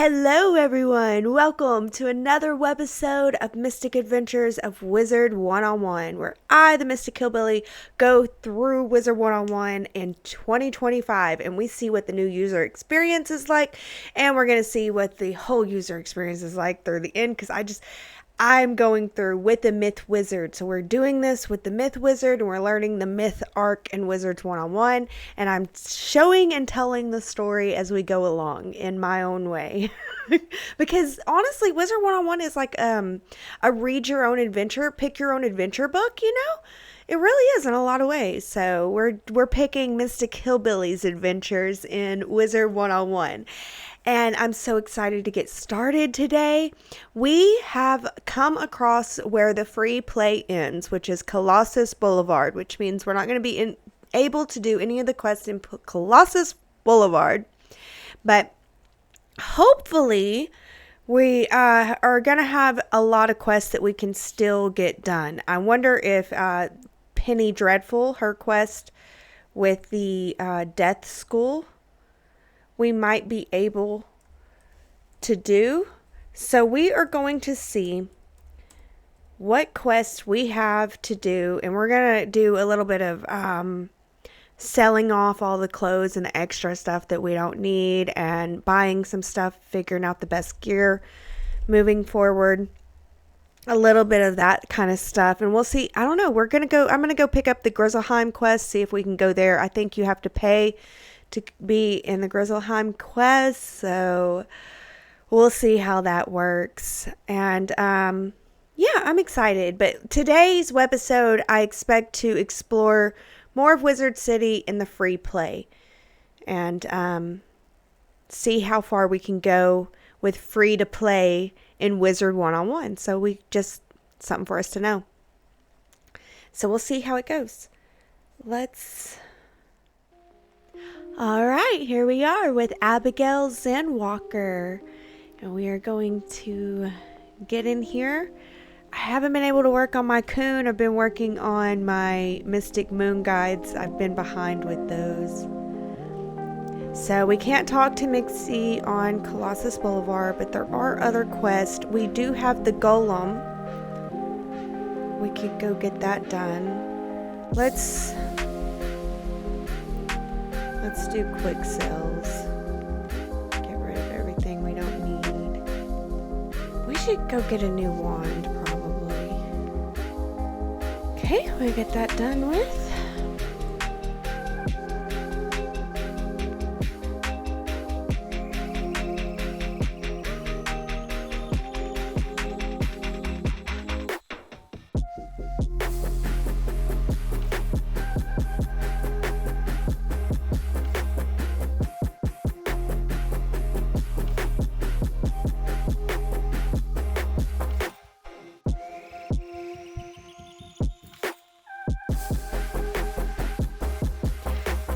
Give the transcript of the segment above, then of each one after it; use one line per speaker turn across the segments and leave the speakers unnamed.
Hello everyone, welcome to another webisode of Mystic Adventures of Wizard101, where I, the Mystic Hillbillie, go through Wizard101 in 2025 and we see what the new user experience is like, and we're going to see what the whole user experience is like through the end, because I'm going through with the Myth Wizard. So we're doing this with the Myth Wizard and we're learning the Myth arc in Wizards101, and I'm showing and telling the story as we go along in my own way. Because honestly, Wizard101 is like a read your own adventure, pick your own adventure book, you know? It really is in a lot of ways. So we're picking Mystic Hillbillie's adventures in Wizard101. And I'm so excited to get started today. We have come across where the free play ends, which is Colossus Boulevard, which means we're not going to be able to do any of the quests in Colossus Boulevard. But hopefully we are going to have a lot of quests that we can still get done. I wonder if Penny Dreadful, her quest with the Death School, we might be able to do. So we are going to see what quests we have to do, and we're going to do a little bit of selling off all the clothes and the extra stuff that we don't need, and buying some stuff, figuring out the best gear moving forward. A little bit of that kind of stuff, and we'll see. I don't know. I'm going to go pick up the Grizzleheim quest, see if we can go there. I think you have to pay to be in the Grizzleheim quest, so we'll see how that works. And yeah, I'm excited. But today's webisode, I expect to explore more of Wizard City in the free play, and see how far we can go with free to play in Wizard101. So something for us to know. So we'll see how it goes. All right, here we are with Abigail Zenwalker, and we are going to get in here. I haven't been able to work on my Coon. I've been working on my Mystic Moon guides. I've been behind with those. So we can't talk to Mixie on Colossus Boulevard, but there are other quests. We do have the Golem. We could go get that done. Let's do quick sales. Get rid of everything we don't need. We should go get a new wand, probably. Okay, we get that done with.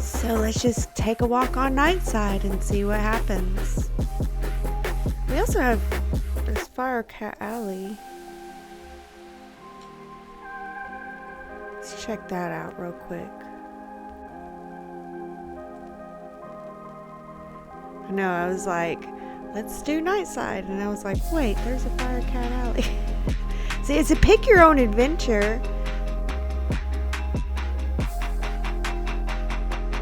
So let's just take a walk on Nightside and see what happens. We also have this Firecat Alley. Let's check that out real quick. I know, I was like, let's do Nightside. And I was like, wait, there's a Firecat Alley. See, it's a pick your own adventure.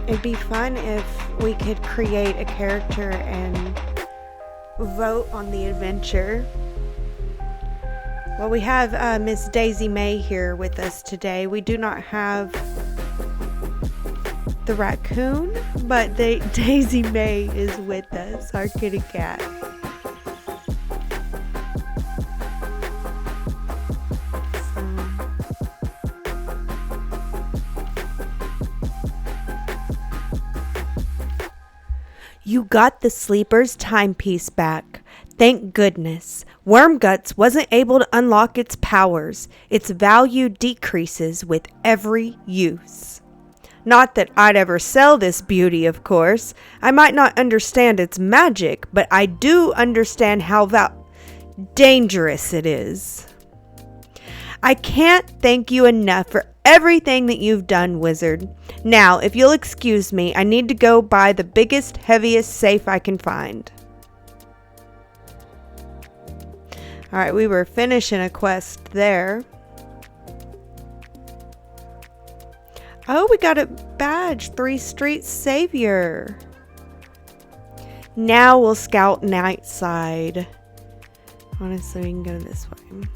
It'd be fun if we could create a character and vote on the adventure. Well, we have Miss Daisy May here with us today. We do not have the raccoon, but Daisy May is with us, our kitty cat. You got the Sleeper's timepiece back. Thank goodness. Wormguts wasn't able to unlock its powers. Its value decreases with every use. Not that I'd ever sell this beauty, of course. I might not understand its magic, but I do understand how dangerous it is. I can't thank you enough for everything that you've done, Wizard. Now, if you'll excuse me, I need to go buy the biggest, heaviest safe I can find. Alright, we were finishing a quest there. Oh, we got a badge. 3 Street Savior. Now we'll scout Nightside. Honestly, we can go this way.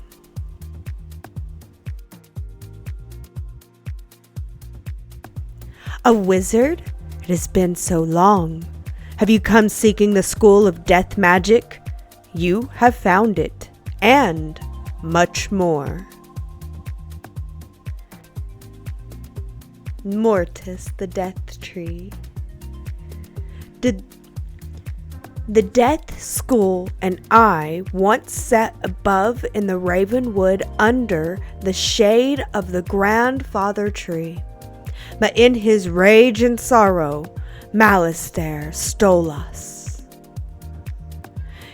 A wizard? It has been so long. Have you come seeking the school of death magic? You have found it, and much more. Mortis, the death tree. The death school and I once sat above in the Ravenwood under the shade of the grandfather tree. But in his rage and sorrow, Malistaire stole us.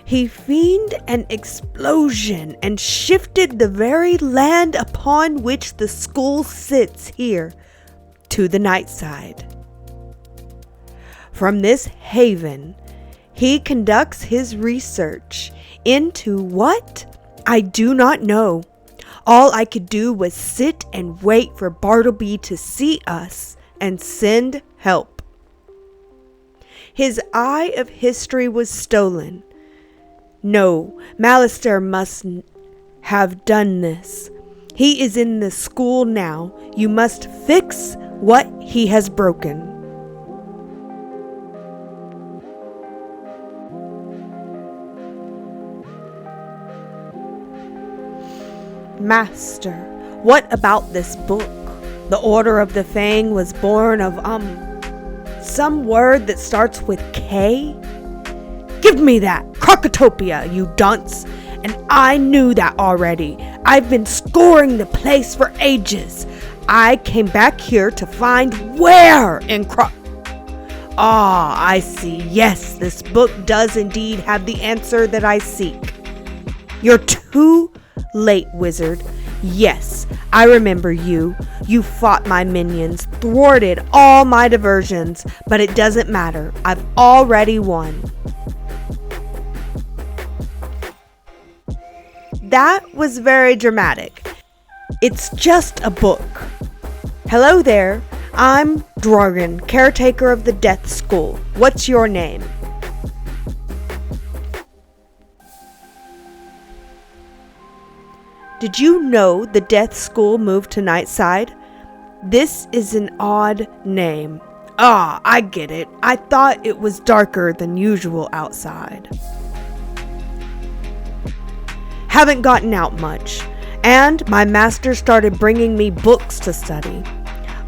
He feigned an explosion and shifted the very land upon which the school sits here to the night side. From this haven, he conducts his research into what? I do not know. All I could do was sit and wait for Bartleby to see us and send help. His eye of history was stolen. No, Malistaire must have done this. He is in the school now. You must fix what he has broken. Master, what about this book? The Order of the Fang was born of, some word that starts with K? Give me that! Crocotopia, you dunce! And I knew that already. I've been scoring the place for ages. I came back here to find where in I see. Yes, this book does indeed have the answer that I seek. You're too late, wizard. Yes, I remember you. You fought my minions, thwarted all my diversions, but it doesn't matter. I've already won. That was very dramatic. It's just a book. Hello there. I'm Drogon, caretaker of the Death School. What's your name? Did you know the Death School moved to Nightside? This is an odd name. I get it. I thought it was darker than usual outside. Haven't gotten out much, and my master started bringing me books to study.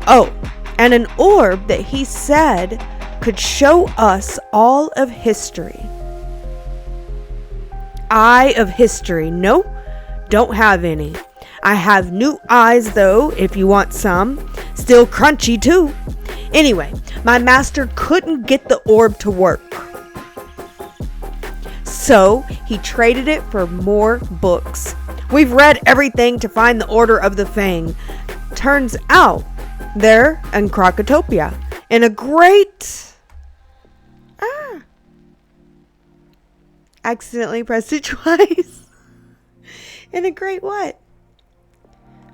Oh, and an orb that he said could show us all of history. Eye of history. Nope, don't have any. I have new eyes though, if you want some. Still crunchy too. Anyway, my master couldn't get the orb to work. So he traded it for more books. We've read everything to find the Order of the Fang. Turns out they're in Crocotopia in a great... Accidentally pressed it twice. In a great what?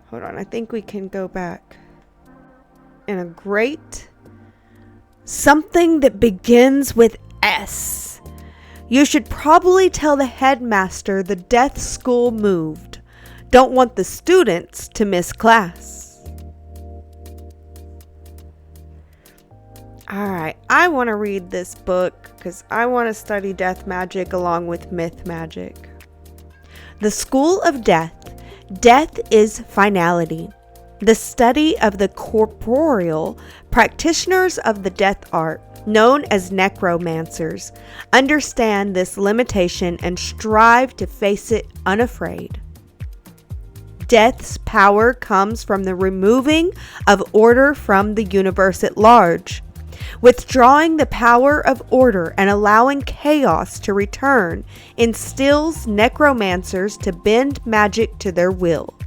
Hold on, I think we can go back. In a great... something that begins with S. You should probably tell the headmaster the Death School moved. Don't want the students to miss class. Alright, I want to read this book because I want to study death magic along with myth magic. The School of Death. Death is finality. The study of the corporeal. Practitioners of the death art, known as necromancers, understand this limitation and strive to face it unafraid. Death's power comes from the removing of order from the universe at large. Withdrawing the power of order and allowing chaos to return instills necromancers to bend magic to their will.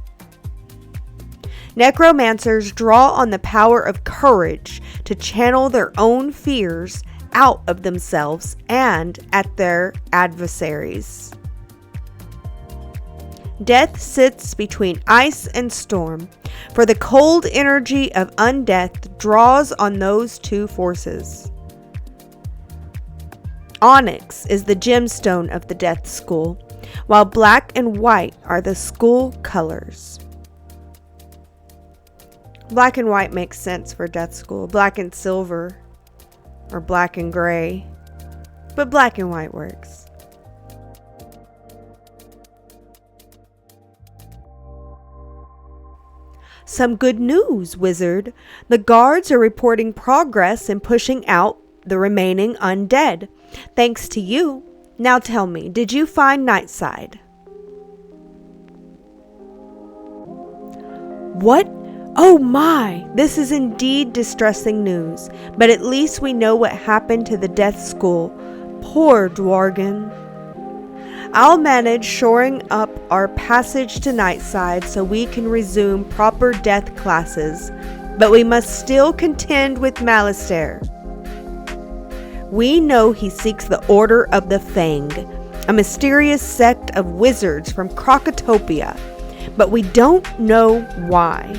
Necromancers draw on the power of courage to channel their own fears out of themselves and at their adversaries. Death sits between ice and storm, for the cold energy of undeath draws on those two forces. Onyx is the gemstone of the Death School, while black and white are the school colors. Black and white makes sense for Death School. Black and silver, or black and gray, but black and white works. Some good news, Wizard. The guards are reporting progress in pushing out the remaining undead. Thanks to you. Now tell me, did you find Nightside? What? Oh my! This is indeed distressing news, but at least we know what happened to the Death School. Poor Dwargen. I'll manage shoring up our passage to Nightside so we can resume proper death classes, but we must still contend with Malistaire. We know he seeks the Order of the Fang, a mysterious sect of wizards from Crocotopia, but we don't know why.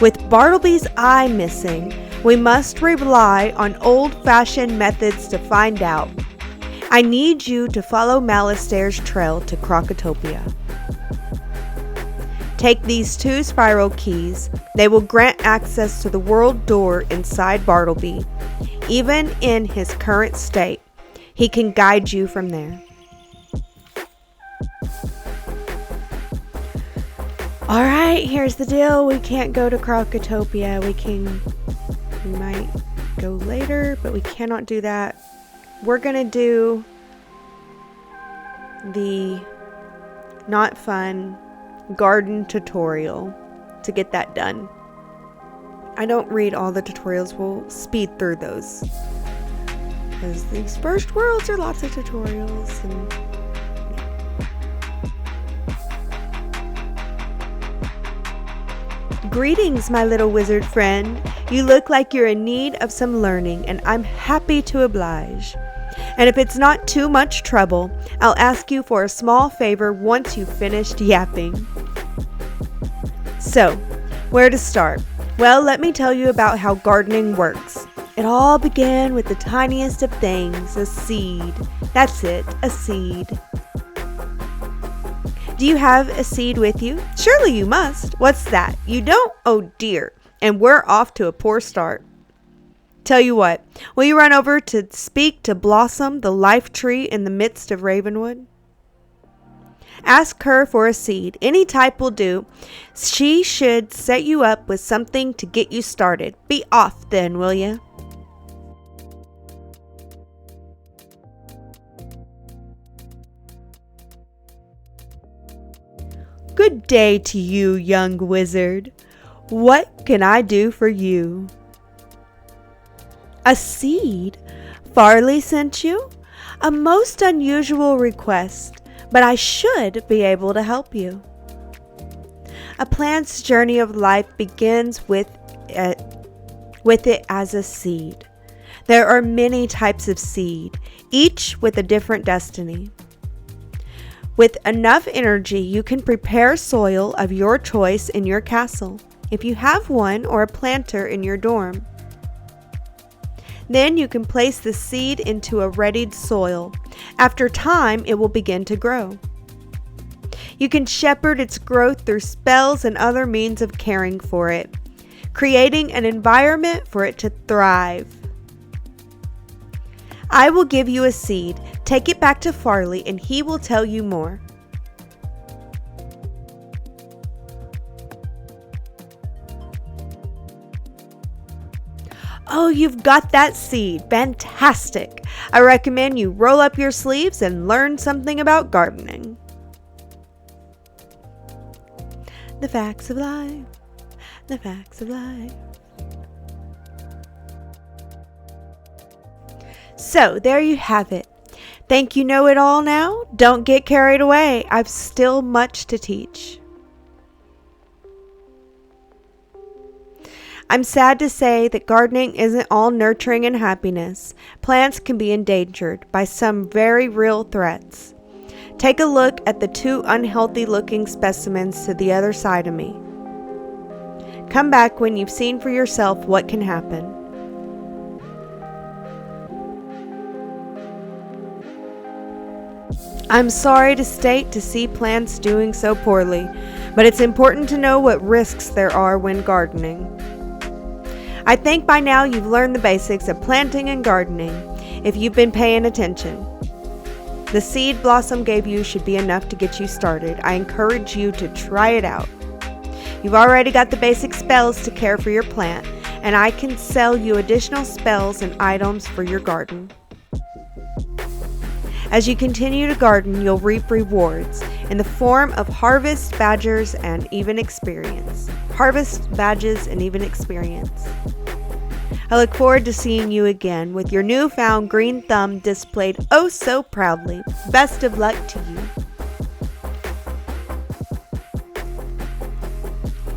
With Bartleby's eye missing, we must rely on old-fashioned methods to find out. I need you to follow Malistaire's trail to Crocotopia. Take these 2 spiral keys. They will grant access to the world door inside Bartleby. Even in his current state, he can guide you from there. Alright, here's the deal. We can't go to Crocotopia. We might go later, but we cannot do that. We're going to do the not fun garden tutorial to get that done. I don't read all the tutorials. We'll speed through those, because these first worlds are lots of tutorials. And greetings, my little wizard friend. You look like you're in need of some learning, and I'm happy to oblige. And if it's not too much trouble, I'll ask you for a small favor once you've finished yapping. So, where to start? Well, let me tell you about how gardening works. It all began with the tiniest of things, a seed. That's it, a seed. Do you have a seed with you? Surely you must. What's that? You don't? Oh dear. And we're off to a poor start. Tell you what, will you run over to speak to Blossom, the life tree in the midst of Ravenwood? Ask her for a seed. Any type will do. She should set you up with something to get you started. Be off then, will you? Good day to you, young wizard. What can I do for you? A seed? Farley sent you? A most unusual request, but I should be able to help you. A plant's journey of life begins with it as a seed. There are many types of seed, each with a different destiny. With enough energy, you can prepare soil of your choice in your castle, if you have one, or a planter in your dorm. Then you can place the seed into a readied soil. After time, it will begin to grow. You can shepherd its growth through spells and other means of caring for it, creating an environment for it to thrive. I will give you a seed. Take it back to Farley and he will tell you more. Oh, you've got that seed. Fantastic. I recommend you roll up your sleeves and learn something about gardening. The facts of life. The facts of life. So, there you have it. Think you know it all now? Don't get carried away. I've still much to teach. I'm sad to say that gardening isn't all nurturing and happiness. Plants can be endangered by some very real threats. Take a look at the two unhealthy looking specimens to the other side of me. Come back when you've seen for yourself what can happen. I'm sorry to state to see plants doing so poorly, but it's important to know what risks there are when gardening. I think by now you've learned the basics of planting and gardening, if you've been paying attention. The seed Blossom gave you should be enough to get you started. I encourage you to try it out. You've already got the basic spells to care for your plant, and I can sell you additional spells and items for your garden. As you continue to garden, you'll reap rewards in the form of harvest badges and even experience. I look forward to seeing you again with your newfound green thumb displayed oh so proudly. Best of luck to you.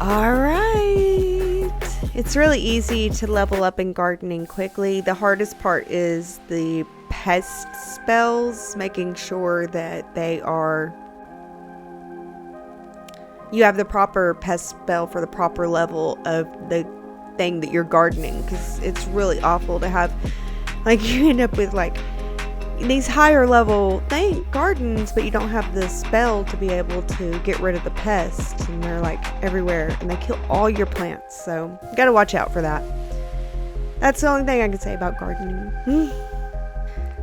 Alright. It's really easy to level up in gardening quickly. The hardest part is the pest spells, making sure that you have the proper pest spell for the proper level of the thing that you're gardening, because it's really awful to have, like, you end up with like these higher level gardens, but you don't have the spell to be able to get rid of the pests, and they're like everywhere and they kill all your plants, so you gotta watch out for that. That's the only thing I can say about gardening.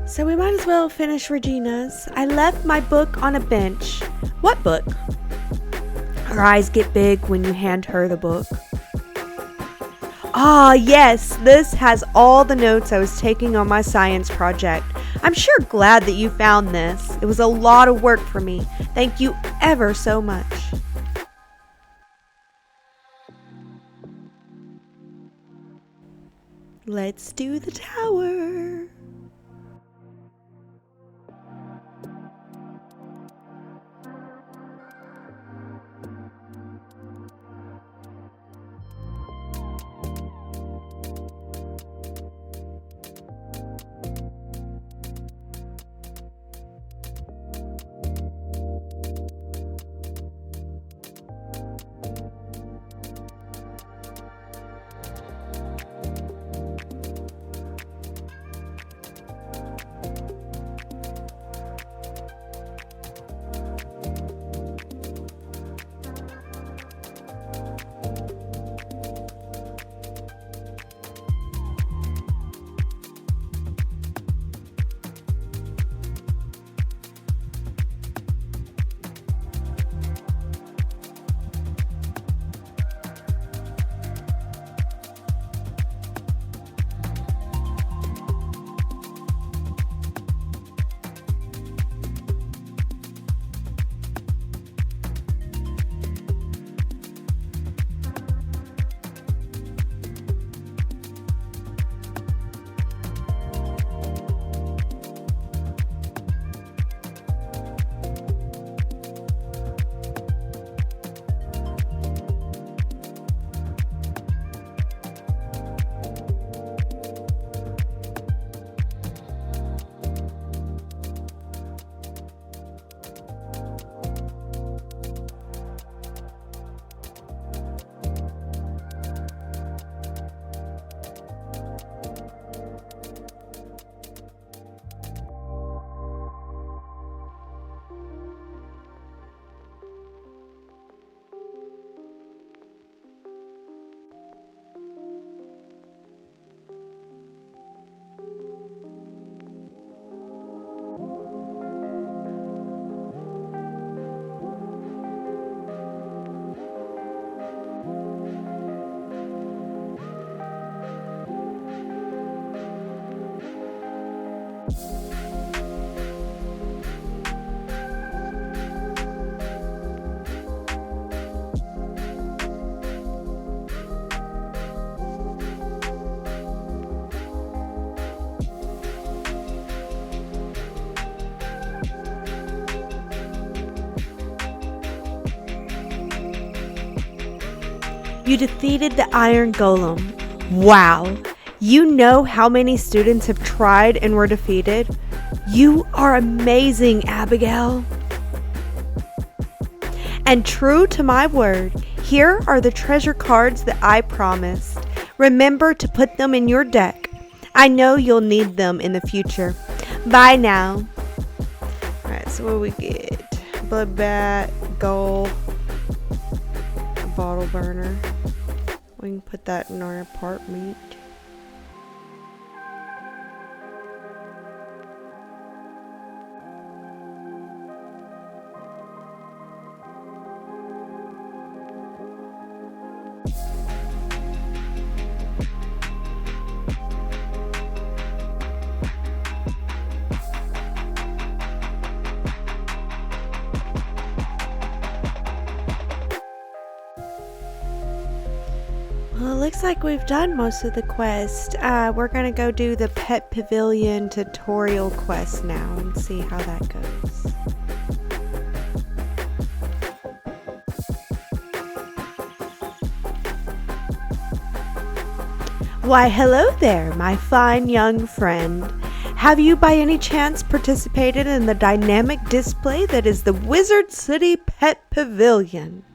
So we might as well finish Regina's. I left my book on a bench. What book? Her eyes get big when you hand her the book. Ah, yes, this has all the notes I was taking on my science project. I'm sure glad that you found this. It was a lot of work for me. Thank you ever so much. Let's do the tower. You defeated the Iron Golem. Wow! You know how many students have tried and were defeated? You are amazing, Abigail. And true to my word, here are the treasure cards that I promised. Remember to put them in your deck. I know you'll need them in the future. Bye now. Alright, so what do we get? Blood bat, gold, a bottle burner. We can put that in our apartment. Well, it looks like we've done most of the quest. We're going to go do the Pet Pavilion tutorial quest now and see how that goes. Why, hello there, my fine young friend. Have you by any chance participated in the dynamic display that is the Wizard City Pet Pavilion?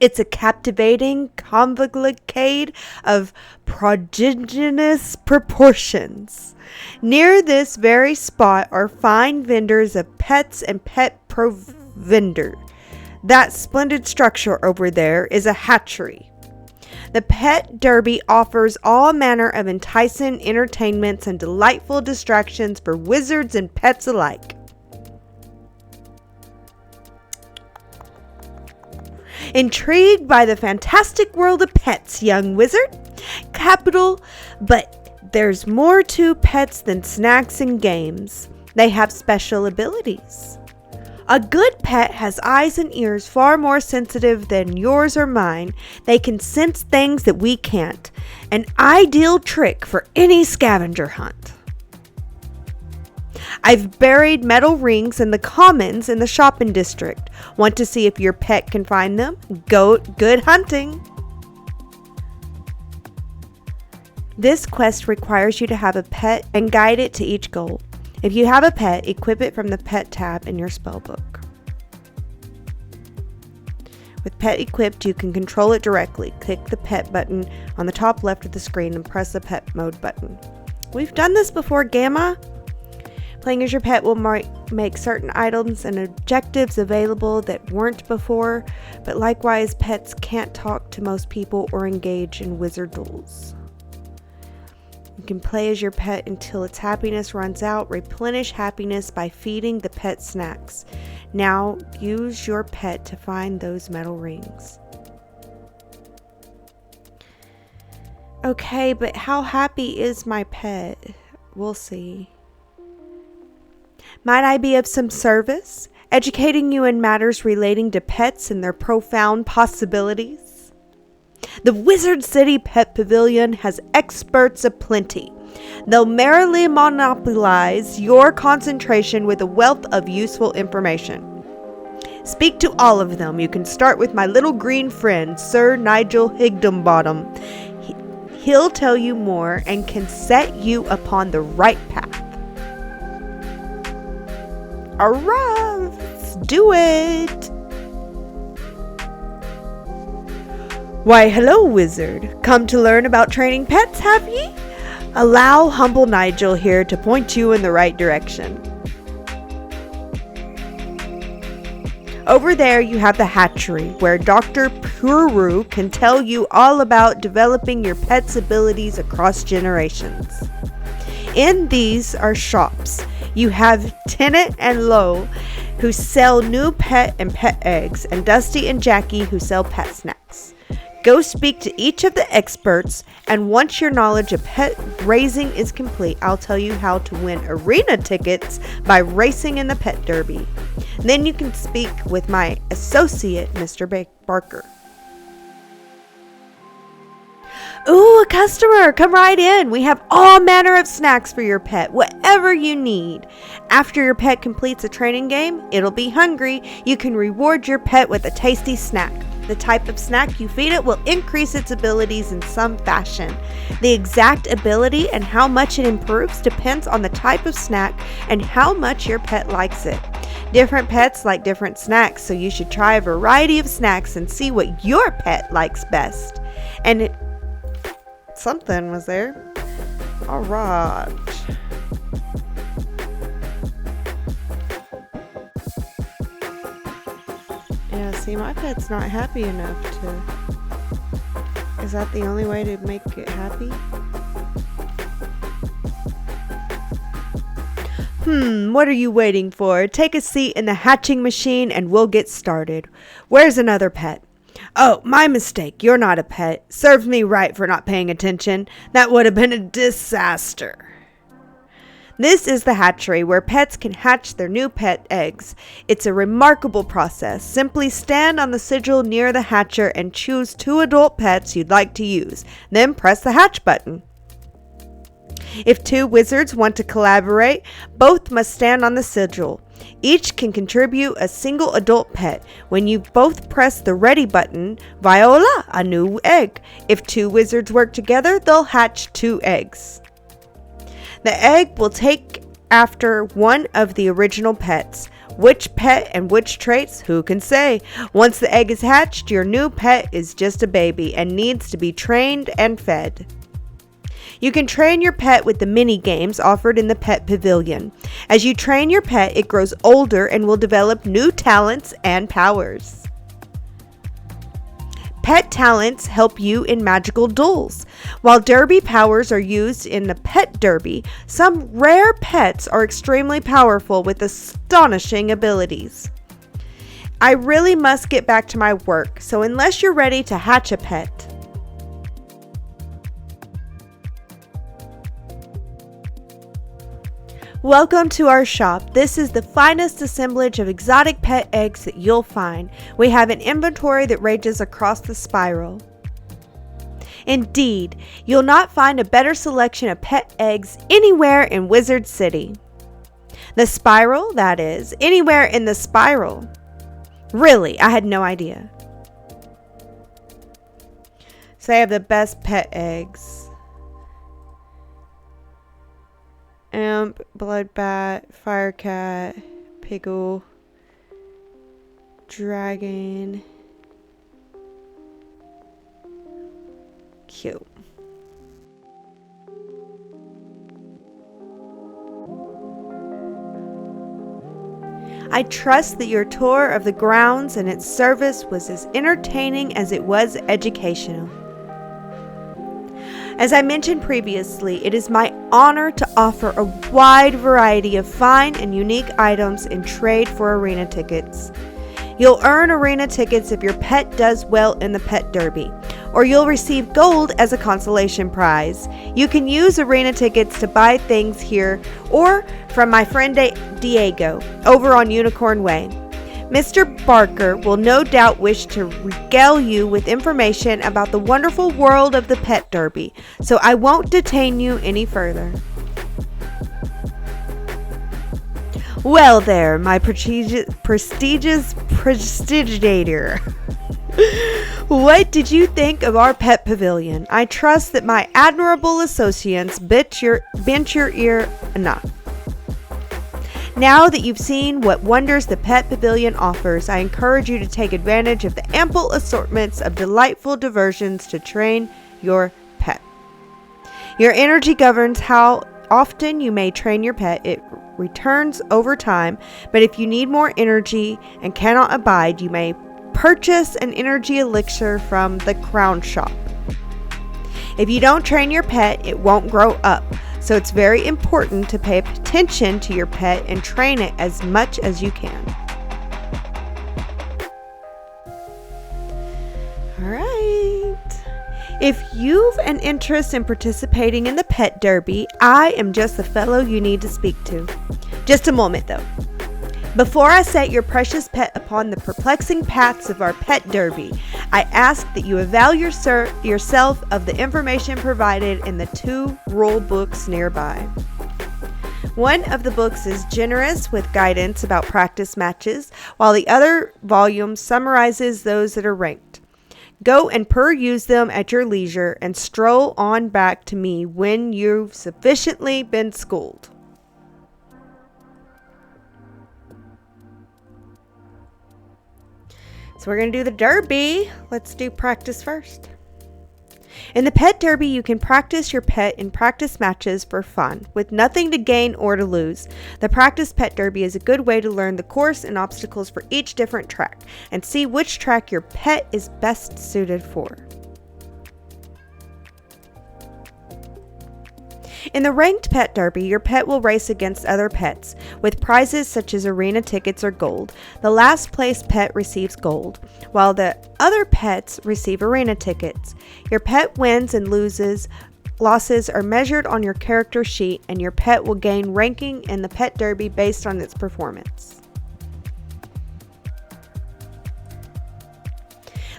It's a captivating cavalcade of prodigious proportions. Near this very spot are fine vendors of pets and pet provender. That splendid structure over there is a hatchery. The Pet Derby offers all manner of enticing entertainments and delightful distractions for wizards and pets alike. Intrigued by the fantastic world of pets, young wizard? Capital, but there's more to pets than snacks and games. They have special abilities. A good pet has eyes and ears far more sensitive than yours or mine. They can sense things that we can't. An ideal trick for any scavenger hunt. I've buried metal rings in the commons in the shopping district. Want to see if your pet can find them? Good hunting! This quest requires you to have a pet and guide it to each goal. If you have a pet, equip it from the pet tab in your spellbook. With pet equipped, you can control it directly. Click the pet button on the top left of the screen and press the pet mode button. We've done this before, Gamma. Playing as your pet will make certain items and objectives available that weren't before, but likewise, pets can't talk to most people or engage in wizard duels. You can play as your pet until its happiness runs out. Replenish happiness by feeding the pet snacks. Now, use your pet to find those metal rings. Okay, but how happy is my pet? We'll see. Might I be of some service, educating you in matters relating to pets and their profound possibilities? The Wizard City Pet Pavilion has experts aplenty. They'll merrily monopolize your concentration with a wealth of useful information. Speak to all of them. You can start with my little green friend, Sir Nigel Higginbottom. He'll tell you more and can set you upon the right path. Alright, let's do it! Why, hello, wizard. Come to learn about training pets, have ye? Allow humble Nigel here to point you in the right direction. Over there you have the hatchery, where Dr. Puru can tell you all about developing your pet's abilities across generations. In these are shops. You have Tennant and Lowe, who sell new pet and pet eggs, and Dusty and Jackie, who sell pet snacks. Go speak to each of the experts, and once your knowledge of pet raising is complete, I'll tell you how to win arena tickets by racing in the pet derby. Then you can speak with my associate, Mr. Barker. Ooh, a customer! Come right in. We have all manner of snacks for your pet, whatever you need. After your pet completes a training game, it'll be hungry. You can reward your pet with a tasty snack. The type of snack you feed it will increase its abilities in some fashion. The exact ability and how much it improves depends on the type of snack and how much your pet likes it. Different pets like different snacks, so you should try a variety of snacks and see what your pet likes best. And something was there. All right. Yeah, see, my pet's not happy enough to... Is that the only way to make it happy? What are you waiting for? Take a seat in the hatching machine and we'll get started. Where's another pet? Oh, my mistake. You're not a pet. Serves me right for not paying attention. That would have been a disaster. This is the hatchery where pets can hatch their new pet eggs. It's a remarkable process. Simply stand on the sigil near the hatcher and choose 2 adult pets you'd like to use. Then press the hatch button. If 2 wizards want to collaborate, both must stand on the sigil. Each can contribute a single adult pet. When you both press the ready button, voila, a new egg. If 2 wizards work together, they'll hatch 2 eggs. The egg will take after one of the original pets. Which pet and which traits, who can say? Once the egg is hatched, your new pet is just a baby and needs to be trained and fed. You can train your pet with the mini games offered in the pet pavilion. As you train your pet, it grows older and will develop new talents and powers. Pet talents help you in magical duels. While derby powers are used in the pet derby, some rare pets are extremely powerful with astonishing abilities. I really must get back to my work, so unless you're ready to hatch a pet, welcome to our shop. This is the finest assemblage of exotic pet eggs that you'll find. We have an inventory that ranges across the spiral. Indeed, you'll not find a better selection of pet eggs anywhere in Wizard City. The spiral, that is, anywhere in the spiral. Really, I had no idea. So they have the best pet eggs. Imp, Bloodbat, Firecat, Piggle, Dragon. Cute. I trust that your tour of the grounds and its service was as entertaining as it was educational. As I mentioned previously, it is my honor to offer a wide variety of fine and unique items in trade for arena tickets. You'll earn arena tickets if your pet does well in the pet derby, or you'll receive gold as a consolation prize. You can use arena tickets to buy things here or from my friend Diego over on Unicorn Way. Mr. Barker will no doubt wish to regale you with information about the wonderful world of the pet derby, so I won't detain you any further. Well there, my prestigious prestigiator. What did you think of our pet pavilion? I trust that my admirable associates bent your ear enough. Now that you've seen what wonders the Pet Pavilion offers, I encourage you to take advantage of the ample assortments of delightful diversions to train your pet. Your energy governs how often you may train your pet. It returns over time, but if you need more energy and cannot abide, you may purchase an energy elixir from the Crown Shop. If you don't train your pet, it won't grow up. So it's very important to pay attention to your pet and train it as much as you can. All right. If you've an interest in participating in the pet derby, I am just the fellow you need to speak to. Just a moment though. Before I set your precious pet upon the perplexing paths of our pet derby, I ask that you avail yourself of the information provided in the 2 rule books nearby. One of the books is generous with guidance about practice matches, while the other volume summarizes those that are ranked. Go and peruse them at your leisure and stroll on back to me when you've sufficiently been schooled. So we're going to do the derby. Let's do practice first. In the pet derby, you can practice your pet in practice matches for fun, with nothing to gain or to lose. The practice pet derby is a good way to learn the course and obstacles for each different track, and see which track your pet is best suited for. In the ranked pet derby, your pet will race against other pets, with prizes such as arena tickets or gold. The last place pet receives gold, while the other pets receive arena tickets. Your pet wins and losses are measured on your character sheet, and your pet will gain ranking in the pet derby based on its performance.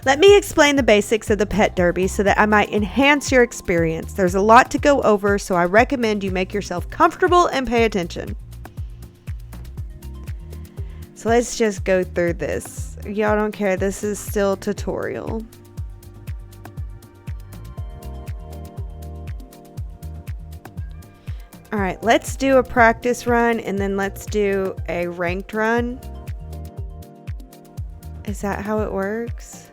Let me explain the basics of the pet derby so that I might enhance your experience. There's a lot to go over, so I recommend you make yourself comfortable and pay attention. So let's just go through this. Y'all don't care, this is still tutorial. Alright, let's do a practice run and then let's do a ranked run. Is that how it works?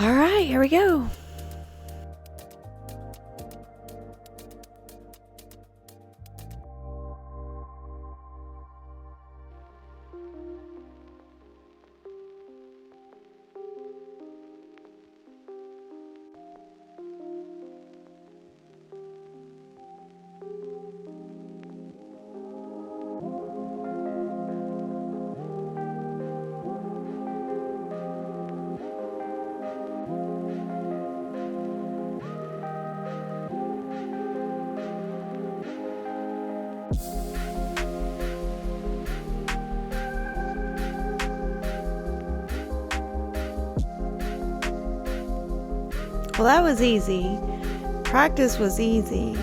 All right, here we go. Well, that was easy. Practice was easy.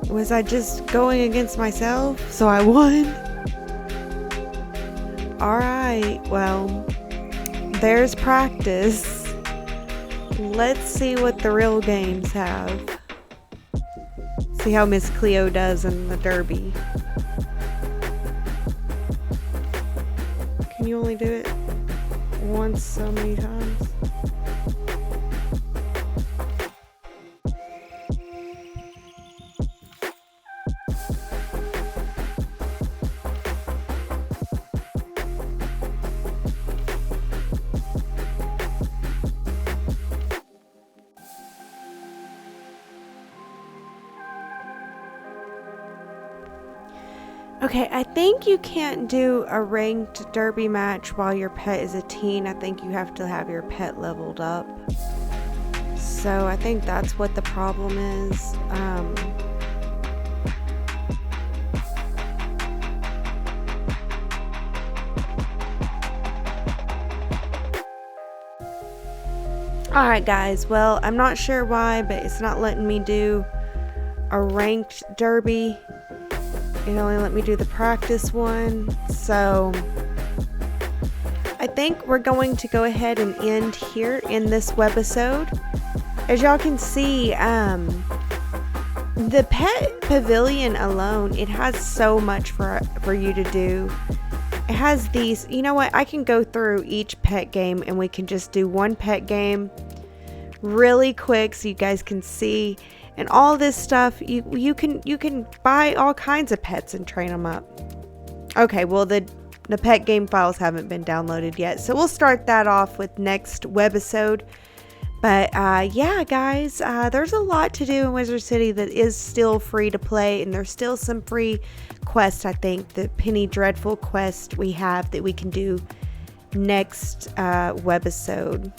Was I just going against myself? So I won? Alright, well, there's practice. Let's see what the real games have. See how Miss Cleo does in the derby. Can you only do it once so many times? Okay, I think you can't do a ranked derby match while your pet is a teen. I think you have to have your pet leveled up. So I think that's what the problem is. Alright guys, well, I'm not sure why, but it's not letting me do a ranked derby. It only let me do the practice one, so I think we're going to go ahead and end here in this webisode. As y'all can see, the pet pavilion alone, it has so much for you to do. It has these, you know what, I can go through each pet game and we can just do one pet game really quick so you guys can see. And all this stuff, you can buy all kinds of pets and train them up. Okay, well the pet game files haven't been downloaded yet, so we'll start that off with next webisode. But yeah, guys, there's a lot to do in Wizard City that is still free to play, and there's still some free quests. I think the Penny Dreadful quest we have that we can do next webisode.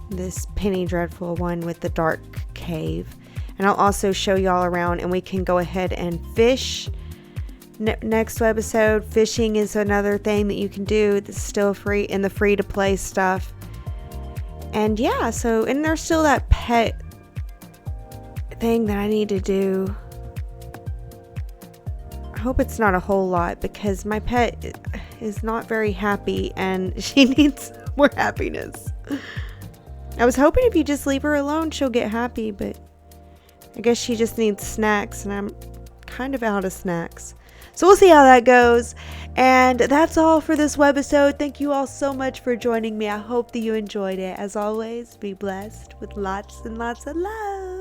This Penny Dreadful one with the dark cave, and I'll also show y'all around, and we can go ahead and fish next webisode. Fishing is another thing that you can do that's still free in the free to play stuff. And yeah, so, and there's still that pet thing that I need to do. I hope it's not a whole lot, because my pet, is not very happy and she needs more happiness. I was hoping if you just leave her alone, she'll get happy, but I guess she just needs snacks, and I'm kind of out of snacks. So we'll see how that goes. And that's all for this webisode. Thank you all so much for joining me. I hope that you enjoyed it. As always, be blessed with lots and lots of love.